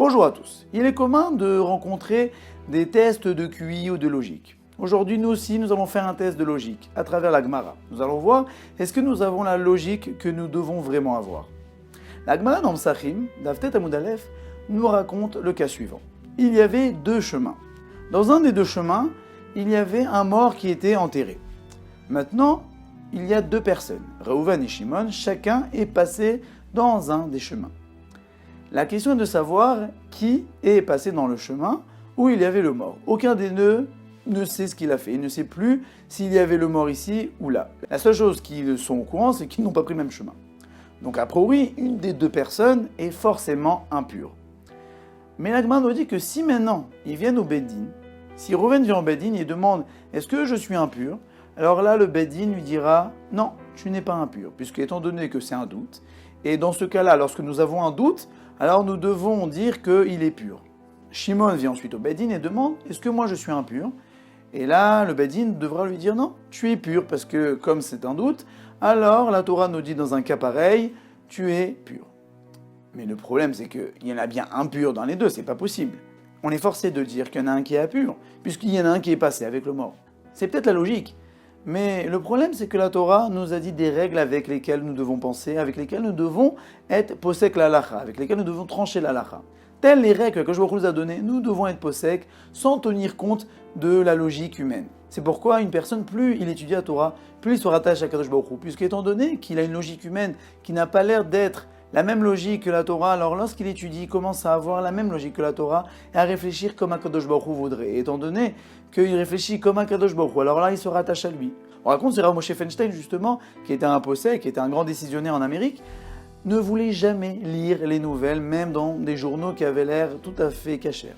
Bonjour à tous. Il est commun de rencontrer des tests de QI ou de logique. Aujourd'hui, nous aussi, nous allons faire un test de logique à travers la Gemara. Nous allons voir, est-ce que nous avons la logique que nous devons vraiment avoir? La Gemara dans Psachim, Daftet Amud Aleph, nous raconte le cas suivant. Il y avait deux chemins. Dans un des deux chemins, il y avait un mort qui était enterré. Maintenant, il y a deux personnes, Reuven et Shimon, chacun est passé dans un des chemins. La question est de savoir qui est passé dans le chemin où il y avait le mort. Aucun des deux ne sait ce qu'il a fait. Il ne sait plus s'il y avait le mort ici ou là. La seule chose qu'ils sont au courant, c'est qu'ils n'ont pas pris le même chemin. Donc a priori, une des deux personnes est forcément impure. Mais la Gemara nous dit que si maintenant ils viennent au Beddin, si Reuven vient au Beddin et demande « Est-ce que je suis impur ?» Alors là, le Beddin lui dira « Non, tu n'es pas impur, puisque étant donné que c'est un doute, et dans ce cas-là, lorsque nous avons un doute, alors nous devons dire qu'il est pur. » Shimon vient ensuite au Beddin et demande « Est-ce que moi je suis impur ?» Et là, le Beddin devra lui dire « Non, tu es pur, parce que comme c'est un doute, alors la Torah nous dit dans un cas pareil, tu es pur. » Mais le problème, c'est qu'il y en a bien un pur dans les deux, c'est pas possible. On est forcé de dire qu'il y en a un qui est impur, puisqu'il y en a un qui est passé avec le mort. C'est peut-être la logique, mais le problème, c'est que la Torah nous a dit des règles avec lesquelles nous devons penser, avec lesquelles nous devons être posek la halacha, avec lesquelles nous devons trancher la halacha. Telles les règles que Akadosh Baruch Hu nous a données, nous devons être posek sans tenir compte de la logique humaine. C'est pourquoi une personne, plus il étudie la Torah, plus il se rattache à Akadosh Baruch Hu, puisqu'étant donné qu'il a une logique humaine qui n'a pas l'air d'être la même logique que la Torah, alors lorsqu'il étudie, il commence à avoir la même logique que la Torah et à réfléchir comme Akadosh Baruch Hu voudrait. Et étant donné qu'il réfléchit comme Akadosh Baruch Hu, alors là, il se rattache à lui. On raconte, c'est Rav Moshe Feinstein, justement, qui était un possède, qui était un grand décisionnaire en Amérique, ne voulait jamais lire les nouvelles, même dans des journaux qui avaient l'air tout à fait cachers.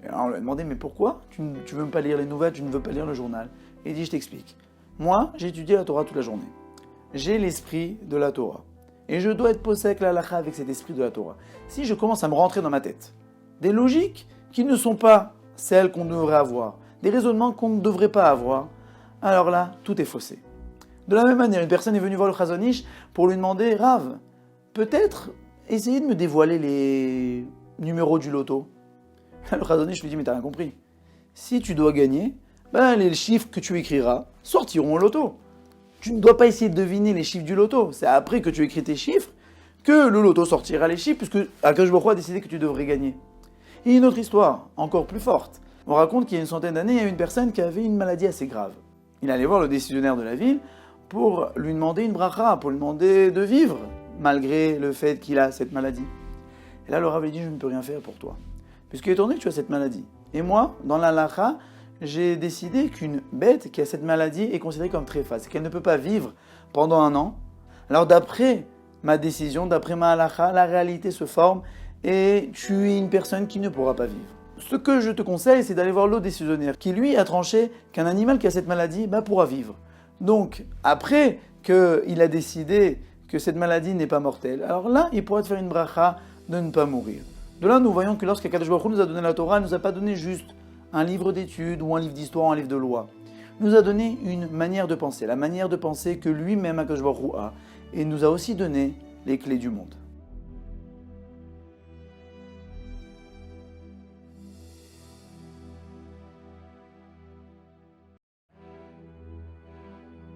Et alors on lui a demandé, mais pourquoi tu ne veux pas lire les nouvelles, tu ne veux pas lire le journal? Et il dit, je t'explique. Moi, j'ai étudié la Torah toute la journée. J'ai l'esprit de la Torah. Et je dois être posé avec la halakha, avec cet esprit de la Torah. Si je commence à me rentrer dans ma tête des logiques qui ne sont pas celles qu'on devrait avoir, des raisonnements qu'on ne devrait pas avoir, alors là, tout est faussé. De la même manière, une personne est venue voir le Chazon Ish pour lui demander « Rav, peut-être essayer de me dévoiler les numéros du loto ?» Le Chazon Ish lui dit « Mais t'as rien compris. Si tu dois gagner, les chiffres que tu écriras sortiront au loto. Tu ne dois pas essayer de deviner les chiffres du loto. C'est après que tu écris tes chiffres que le loto sortira les chiffres, puisque Akadosh Baruch Hu a décidé que tu devrais gagner. » Et une autre histoire, encore plus forte. On raconte qu'il y a une centaine d'années, il y a une personne qui avait une maladie assez grave. Il allait voir le décisionnaire de la ville pour lui demander une bracha, pour lui demander de vivre, malgré le fait qu'il a cette maladie. Et là, le rav lui dit, je ne peux rien faire pour toi, puisque étant donné que tu as cette maladie. Et moi, dans la halakha, j'ai décidé qu'une bête qui a cette maladie est considérée comme tréfa, c'est qu'elle ne peut pas vivre pendant 1 an. Alors d'après ma décision, d'après ma halakha, la réalité se forme et tu es une personne qui ne pourra pas vivre. Ce que je te conseille, c'est d'aller voir l'autre décisionnaire qui, lui, a tranché qu'un animal qui a cette maladie pourra vivre. Donc, après qu'il a décidé que cette maladie n'est pas mortelle, alors là, il pourra te faire une bracha de ne pas mourir. De là, nous voyons que lorsqu'Akadosh Baruch Hu nous a donné la Torah, il ne nous a pas donné juste un livre d'études ou un livre d'histoire ou un livre de loi. Il nous a donné une manière de penser, la manière de penser que lui-même, Akadosh Baruch Hu, a, et nous a aussi donné les clés du monde.